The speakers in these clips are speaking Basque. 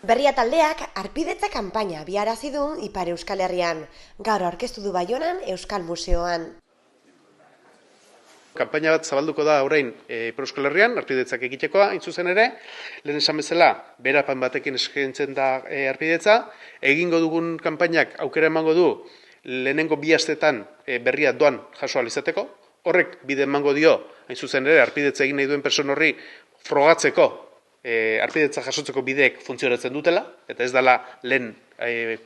Berria taldeak Harpidetza kanpaina abiarazi du Ipar Euskal Herrian. Gaur aurkeztu du Baionan Euskal Museoan. Kanpaina bat zabalduko da orain Ipar Euskal Herrian, Harpidetzak egitekoa, hain zuzen ere, lehen esan bezala, berapan batekin eskaintzen da Harpidetza, egingo dugun kanpainak aukera emango du lehenengo 2 astetan berria doan jaso ahal izateko, horrek bide emango dio, hain zuzen ere, Harpidetza egin nahi duen pertsona horri frogatzeko Harpidetza jasotzeko bideek funtzionatzen dutela, eta ez dela lehen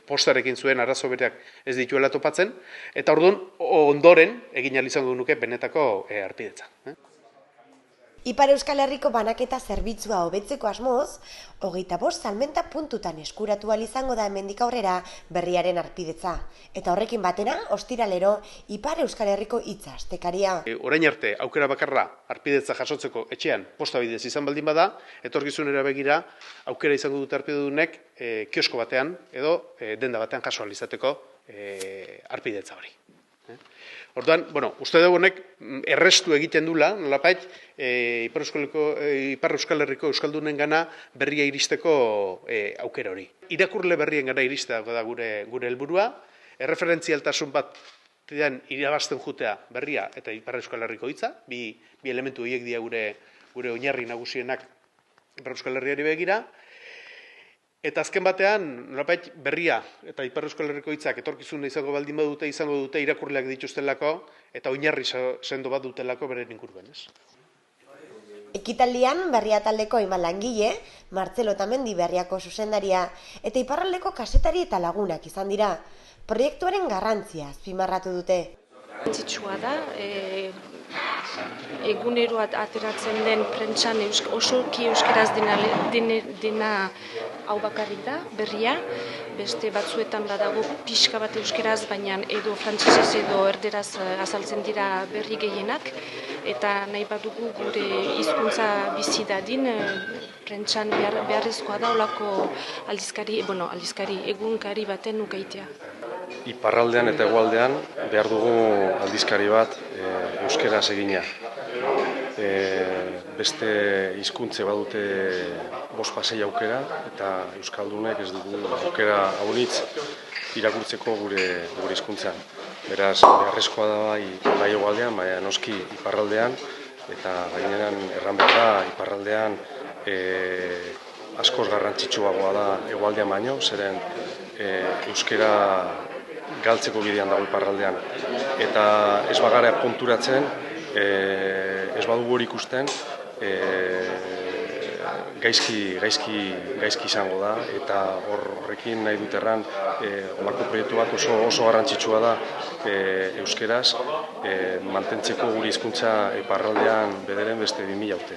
postarekin zuen arazo bereak ez dituela topatzen, eta orduan ondoren egin ahal izango nuke benetako Harpidetza. Ipar Euskal Herriko banaketa zerbitzua hobetzeko asmoz, 25 salmenta puntutan eskuratu ahal izango da hemendik aurrera berriaren Harpidetza. Eta horrekin batera, ostiralero, Ipar Euskal Herriko hitza astekaria. Orain arte, aukera bakarra Harpidetza jasotzeko etxean posta bidez izan baldin bada, etorkizunera begira, aukera izango dute harpidudunek kiosko batean edo denda batean jaso ahal izateko Harpidetza hori. Orduan, uste dugu honek errestu egiten dula, nolapait, Ipar Euskal Herriko euskaldunen gana berria iristeko aukera hori. Irakurle berrien gana iristea da gure helburua, erreferentzialtasun bat irabazten jutea berria eta Ipar Euskal Herriko hitza, bi elementu horiek dira gure oinarri nagusienak Ipar Euskal Herriari begira. Eta azken batean, nolapait berria eta Ipar Euskal Herriko hitzak etorkizuna izango baldin badute, izango dute irakurleak dituztelako eta oinarri sendo bat dutelako beren inguruan, ez? Ekitaldian berria taldeko hainbat langile, Martzelo Otamendi berriako zuzendaria eta iparraldeko kazetari eta lagunak izan dira. Proiektuaren garrantzia azpimarratu dute. Garrantzitsua da, egunero ateratzen den prentsan osoki euskaraz dena hau bakarrik da, berria. Beste batzuetan badago pixka bat euskaraz, baina edo frantsesez edo erderaz azaltzen dira berri gehienak. Eta nahi badugu gure hizkuntza bizi dadin, prentsan beharrezkoa da olako aldizkari, egunkari baten ukaitea. Iparraldean eta hegoaldean behar dugu aldizkari bat euskaraz egina. Beste hizkuntze badute 5-6 aukera eta euskaldunek ez dugu aukera haunitz irakurtzeko gure hizkuntzan. Beraz, beharrezkoa da bai hegoaldean, baina noski iparraldean, eta gaineran erran behar da iparraldean askoz garrantzitsuagoa da hegoaldean baino, zeren euskara galtzeko bidean dago iparraldean. Eta ez bagara konturatzen, ez badugu hori ikusten, gaizki izango da, eta horrekin nahi dut erran, olako proiektu bat oso garrantzitsua da euskeraz, mantentzeko gure hizkuntza iparraldean bederen beste 2000 urte.